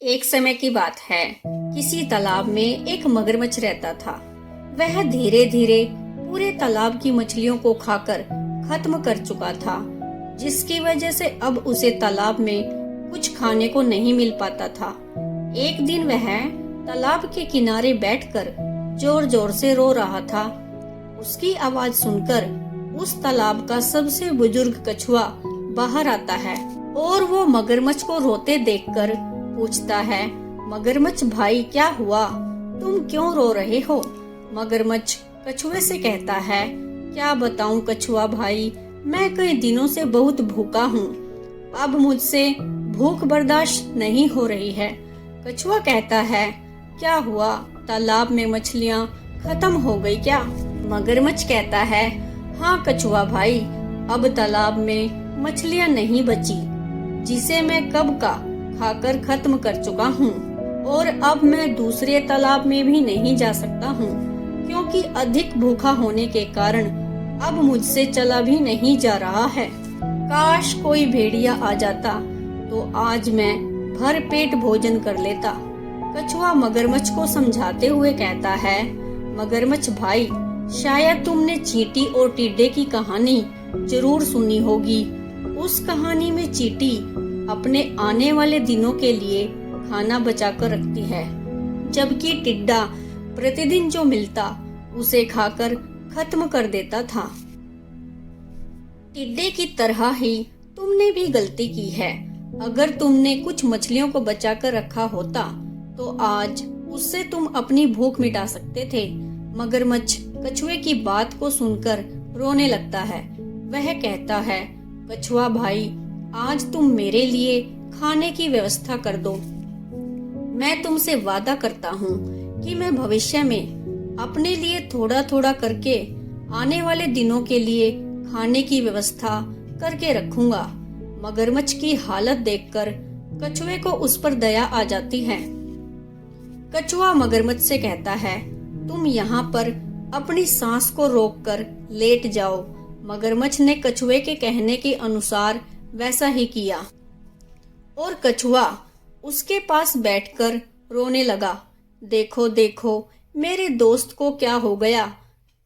एक समय की बात है। किसी तालाब में एक मगरमच्छ रहता था। वह धीरे धीरे पूरे तालाब की मछलियों को खाकर खत्म कर चुका था, जिसकी वजह से अब उसे तालाब में कुछ खाने को नहीं मिल पाता था। एक दिन वह तालाब के किनारे बैठकर जोर जोर से रो रहा था। उसकी आवाज सुनकर उस तालाब का सबसे बुजुर्ग कछुआ बाहर आता है और वो मगरमच्छ को रोते देखकर पूछता है, मगरमच्छ भाई क्या हुआ, तुम क्यों रो रहे हो? मगरमच्छ कछुए से कहता है, क्या बताऊं कछुआ भाई, मैं कई दिनों से बहुत भूखा हूँ। अब मुझसे भूख बर्दाश्त नहीं हो रही है। कछुआ कहता है, क्या हुआ, तालाब में मछलियाँ खत्म हो गई क्या? मगरमच्छ कहता है, हाँ कछुआ भाई, अब तालाब में मछलियाँ नहीं बची, जिसे मैं कब का खाकर खत्म कर चुका हूँ, और अब मैं दूसरे तालाब में भी नहीं जा सकता हूँ, क्योंकि अधिक भूखा होने के कारण अब मुझसे चला भी नहीं जा रहा है। काश कोई भेड़िया आ जाता तो आज मैं भर पेट भोजन कर लेता। कछुआ मगरमच्छ को समझाते हुए कहता है, मगरमच्छ भाई, शायद तुमने चींटी और टिड्डे की कहानी जरूर सुनी होगी। उस कहानी में चींटी अपने आने वाले दिनों के लिए खाना बचाकर रखती है, जबकि टिड्डा प्रतिदिन जो मिलता उसे खाकर खत्म कर देता था। टिड्डे की तरह ही तुमने भी गलती की है। अगर तुमने कुछ मछलियों को बचाकर रखा होता तो आज उससे तुम अपनी भूख मिटा सकते थे। मगरमच्छ कछुए की बात को सुनकर रोने लगता है। वह कहता है, कछुआ भाई, आज तुम मेरे लिए खाने की व्यवस्था कर दो। मैं तुमसे वादा करता हूँ कि मैं भविष्य में अपने लिए थोड़ा थोड़ा करके आने वाले दिनों के लिए खाने की व्यवस्था करके रखूंगा। मगरमच्छ की हालत देखकर कछुए को उस पर दया आ जाती है। कछुआ मगरमच्छ से कहता है, तुम यहाँ पर अपनी सांस को रोककर लेट जाओ। मगरमच्छ ने कछुए के कहने के अनुसार वैसा ही किया और कछुआ उसके पास बैठकर रोने लगा। देखो देखो मेरे दोस्त को क्या हो गया।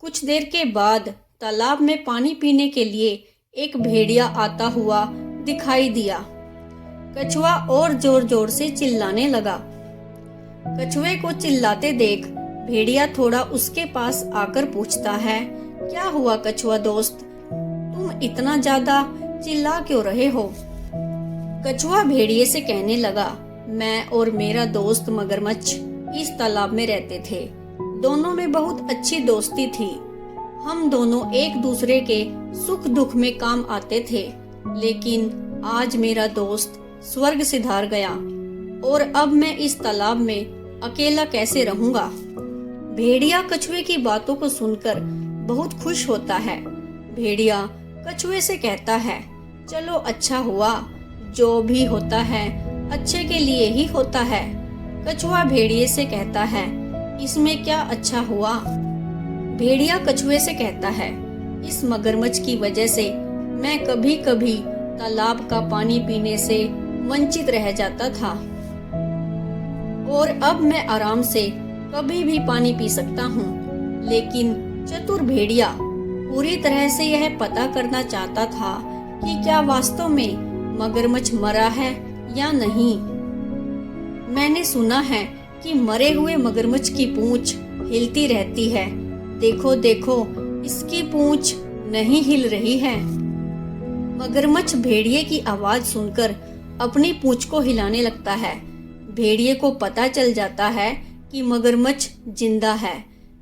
कुछ देर के बाद तालाब में पानी पीने के लिए एक भेड़िया आता हुआ दिखाई दिया। कछुआ और जोर जोर से चिल्लाने लगा। कछुए को चिल्लाते देख भेड़िया थोड़ा उसके पास आकर पूछता है, क्या हुआ कछुआ दोस्त, तुम इतना ज्यादा चिल्ला क्यों रहे हो? कछुआ भेड़िए से कहने लगा, मैं और मेरा दोस्त मगरमच्छ इस तालाब में रहते थे। दोनों में बहुत अच्छी दोस्ती थी। हम दोनों एक दूसरे के सुख दुख में काम आते थे, लेकिन आज मेरा दोस्त स्वर्ग सिधार गया और अब मैं इस तालाब में अकेला कैसे रहूंगा? भेड़िया कछुए की बातों को सुनकर बहुत खुश होता है। भेड़िया कछुए से कहता है, चलो अच्छा हुआ, जो भी होता है अच्छे के लिए ही होता है। कछुआ भेड़िए से कहता है, इसमें क्या अच्छा हुआ? भेड़िया कछुए से कहता है, इस मगरमच्छ की वजह से मैं कभी कभी तालाब का पानी पीने से वंचित रह जाता था और अब मैं आराम से कभी भी पानी पी सकता हूँ। लेकिन चतुर भेड़िया पूरी तरह से यह पता करना चाहता था कि क्या वास्तव में मगरमच्छ मरा है या नहीं। मैंने सुना है कि मरे हुए मगरमच्छ की पूंछ हिलती रहती है। देखो देखो, इसकी पूंछ नहीं हिल रही है। मगरमच्छ भेड़िए की आवाज सुनकर अपनी पूंछ को हिलाने लगता है। भेड़िए को पता चल जाता है कि मगरमच्छ जिंदा है।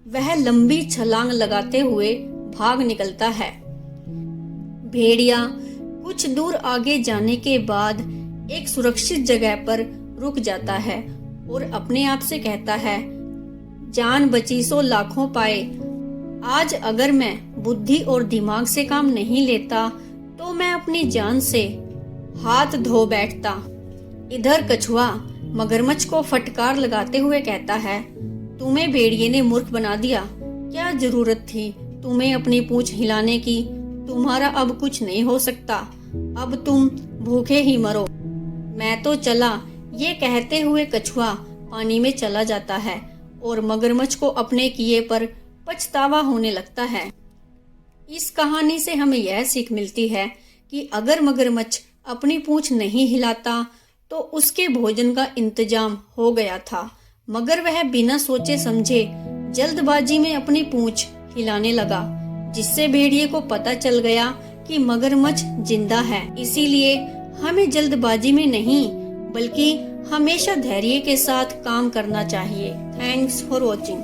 वह लंबी छलांग लगाते हुए भाग निकलता है। भेड़िया कुछ दूर आगे जाने के बाद एक सुरक्षित जगह पर रुक जाता है और अपने आप से कहता है, जान बची सो लाखों पाए। आज अगर मैं बुद्धि और दिमाग से काम नहीं लेता तो मैं अपनी जान से हाथ धो बैठता। इधर कछुआ मगरमच्छ को फटकार लगाते हुए कहता है, तुम्हें भेड़िए ने मूर्ख बना दिया। क्या जरूरत थी तुम्हें अपनी पूंछ हिलाने की? तुम्हारा अब कुछ नहीं हो सकता। अब तुम भूखे ही मरो। मैं तो चला, ये कहते हुए कछुआ पानी में चला जाता है और मगरमच्छ को अपने किए पर पछतावा होने लगता है। इस कहानी से हमें यह सीख मिलती है कि अगर मगरमच्छ अपनी पूंछ नहीं हिलाता तो उसके भोजन का इंतजाम हो गया था, मगर वह बिना सोचे समझे जल्दबाजी में अपनी पूंछ हिलाने लगा, जिससे भेड़िए को पता चल गया कि मगरमच्छ जिंदा है। इसीलिए हमें जल्दबाजी में नहीं बल्कि हमेशा धैर्य के साथ काम करना चाहिए। Thanks for watching.